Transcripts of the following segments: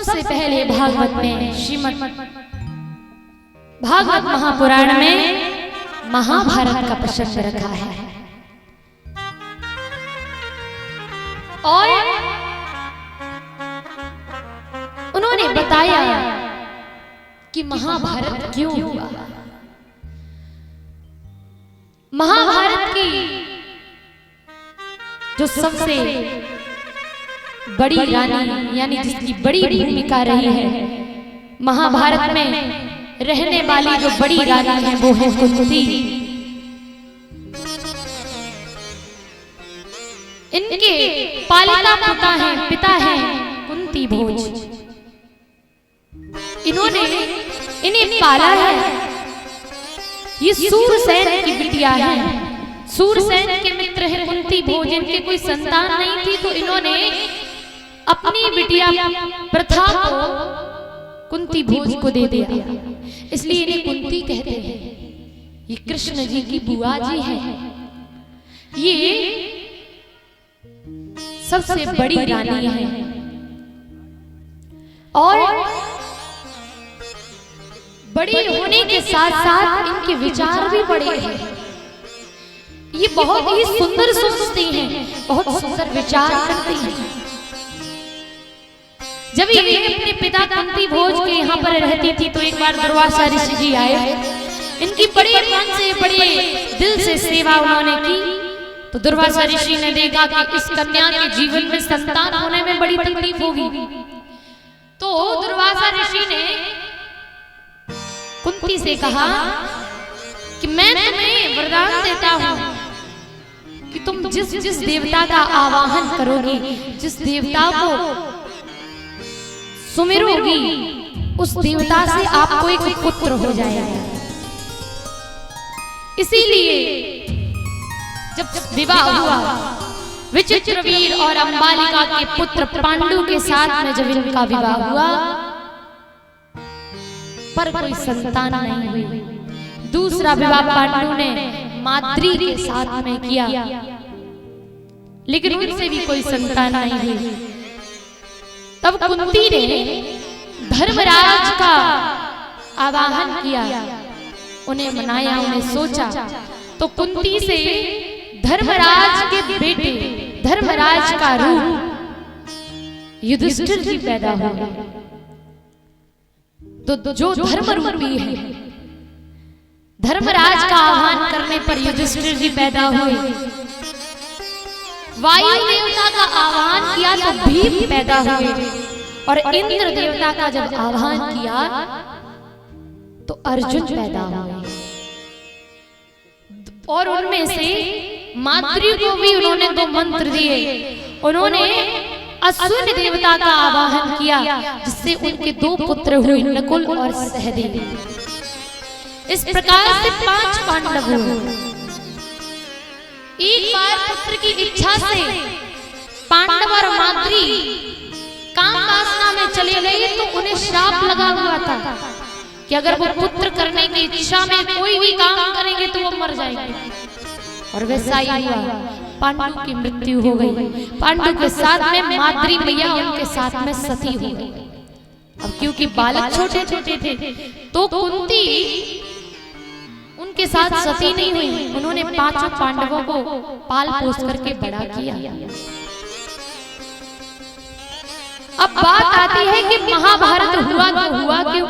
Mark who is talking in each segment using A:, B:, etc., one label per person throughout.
A: सबसे पहले भागवत में श्रीमद् भागवत महापुराण में महाभारत का प्रसंग रखा है और उन्होंने बताया कि महाभारत क्यों हुआ। महाभारत की जो सबसे बड़ी रानी यानी जिसकी बड़ी भूमिका रही है महाभारत में रहने वाली जो बड़ी रानी है वो है कुंती। इनके पालिता पिता है कुंती भोज। इन्होंने इन्हें पाला है। ये सूरसेन की बिटिया है। सूरसेन के मित्र है कुंती भोज। इनके कोई संतान नहीं थी तो इन्होंने अपनी बिटिया प्रथा को कुंती भोज को दे दिया, इसलिए इन्हें कुंती कहते हैं। ये कृष्ण जी की बुआ जी है। ये सबसे बड़ी रानी है और बड़ी होने के साथ साथ इनके विचार भी बड़े हैं। ये बहुत ही सुंदर सोचती हैं, बहुत सुंदर विचार करती हैं। जब ये अपने पिता कुंती भोज के यहाँ पर रहती थी तो एक बार दुर्वासा ऋषि जी आए। इनकी बड़े मन से बड़े दिल से सेवा उन्होंने की तो दुर्वासा ऋषि ने देखा कि इस कन्या के जीवन में संतान होने में बड़ी तकलीफ होगी। तो दुर्वासा ऋषि ने कुंती से कहा कि मैं तुम्हें वरदान देता हूं कि तुम जिस देवता का आवाहन करोगी, जिस देवता को सुमिरोगी, उस देवता से आपको एक पुत्र हो जाएगा। इसीलिए जब विवाह हुआ विचित्रवीर और अंबालिका के पुत्र पांडु के साथ में जब इनका विवाह हुआ पर कोई संतान नहीं हुई। दूसरा विवाह पांडु ने माद्री के साथ में किया लेकिन उनसे भी कोई संतान नहीं हुई। तब कुंती ने धर्मराज का आवाहन किया, उन्हें मनाया, उन्हें सोचा। तो कुंती से धर्मराज के बेटे धर्मराज का रूप युधिष्ठिर जी पैदा हुए। तो जो धर्म रूपी है धर्मराज का आह्वान करने पर युधिष्ठिर जी पैदा हुए। वायु देवता का आह्वान किया तो भीम पैदा हुए और इंद्र देवता का जब आह्वान किया तो अर्जुन पैदा हुए। और उनमें से माद्री को भी उन्होंने 2 मंत्र दिए। उन्होंने अश्विन देवता का आवाहन किया जिससे उनके 2 पुत्र हुए, नकुल और सहदेव। इस प्रकार से 5 पांडव हुए। एक बार पुत्र की इच्छा से पांडव और माद्री काम वासना में चले गए तो उन्हें श्राप लगा हुआ था कि अगर वो पुत्र करने की इच्छा में कोई भी काम करेंगे तो वो मर जाएंगे। और वैसा ही हुआ, पांडु की मृत्यु हो गई। पांडु के साथ में माद्री मैया उनके साथ में सती हो गई। अब क्योंकि बालक छोटे छोटे थे तो कुंती उनके साथ सती नहीं हुई। उन्होंने 5 पांडवों को पाल पोस करके बड़ा किया। अब बात आती है कि महाभारत हुआ तो हुआ क्यों?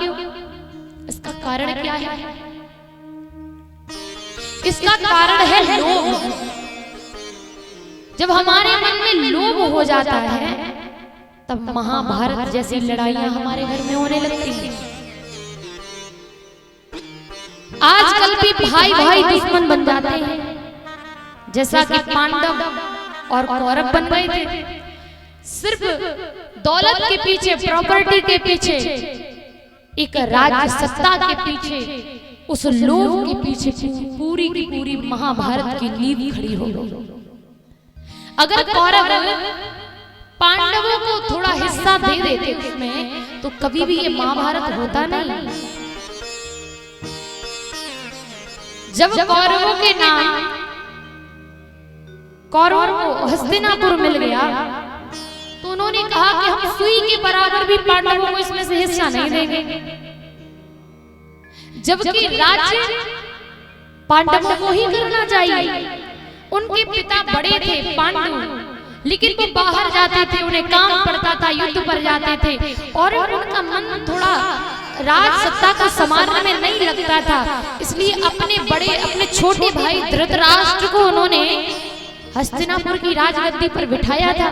A: इसका कारण क्या है? इसका कारण है लोभ। जब हमारे मन में लोभ हो जाता है तब महाभारत जैसी लड़ाइयां हमारे घर में होने लगती हैं। आजकल भी भाई भाई दुश्मन बन जाते हैं, जैसा कि पांडव और कौरव बन गए थे। सिर्फ दौलत के पीछे, प्रॉपर्टी के पीछे, एक राज्य सत्ता के पीछे, उस लोभ के पीछे पूरी की पूरी महाभारत की नींव खड़ी हो गई। अगर कौरव पांडवों को थोड़ा हिस्सा दे देते उसमें तो कभी भी ये महाभारत होता नहीं। जब कौरवों के नाम कौरवों को हस्तिनापुर मिल गया तो उन्होंने कहा कि हम सुई के बराबर भी पांडवों को इसमें से हिस्सा नहीं देंगे, जबकि राज्य पांडवों को ही करना चाहिए। उनके पिता बड़े थे पांडु, लेकिन वो बाहर जाते थे, उन्हें काम पड़ता था, युद्ध पर जाते थे और उनका मन थोड़ा राज सत्ता को संभालने में नहीं लगता था। इसलिए अपने छोटे भाई धृतराष्ट्र को उन्होंने हस्तिनापुर की राजगद्दी पर बिठाया था।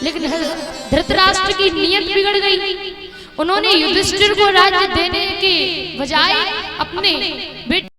A: लेकिन धृतराष्ट्र की नीयत बिगड़ गई। उन्होंने युधिष्ठिर को राज्य देने के बजाय अपने बेटे